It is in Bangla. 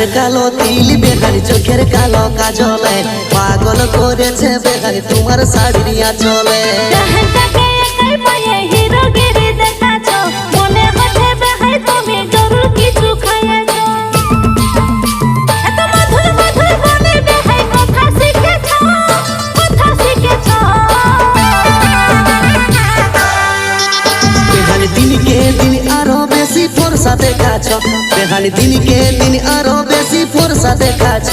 গালের কালো তিল বেহারি চোখের কালো কাজলে পাগল করেছে বেহারি তোমার শাড়ি চলে দিনকে দিন আরো বেশি ফোরসা দেখাছ বেহালি দিনকে দিন আরো বেশি ফোরসা দেখাছ।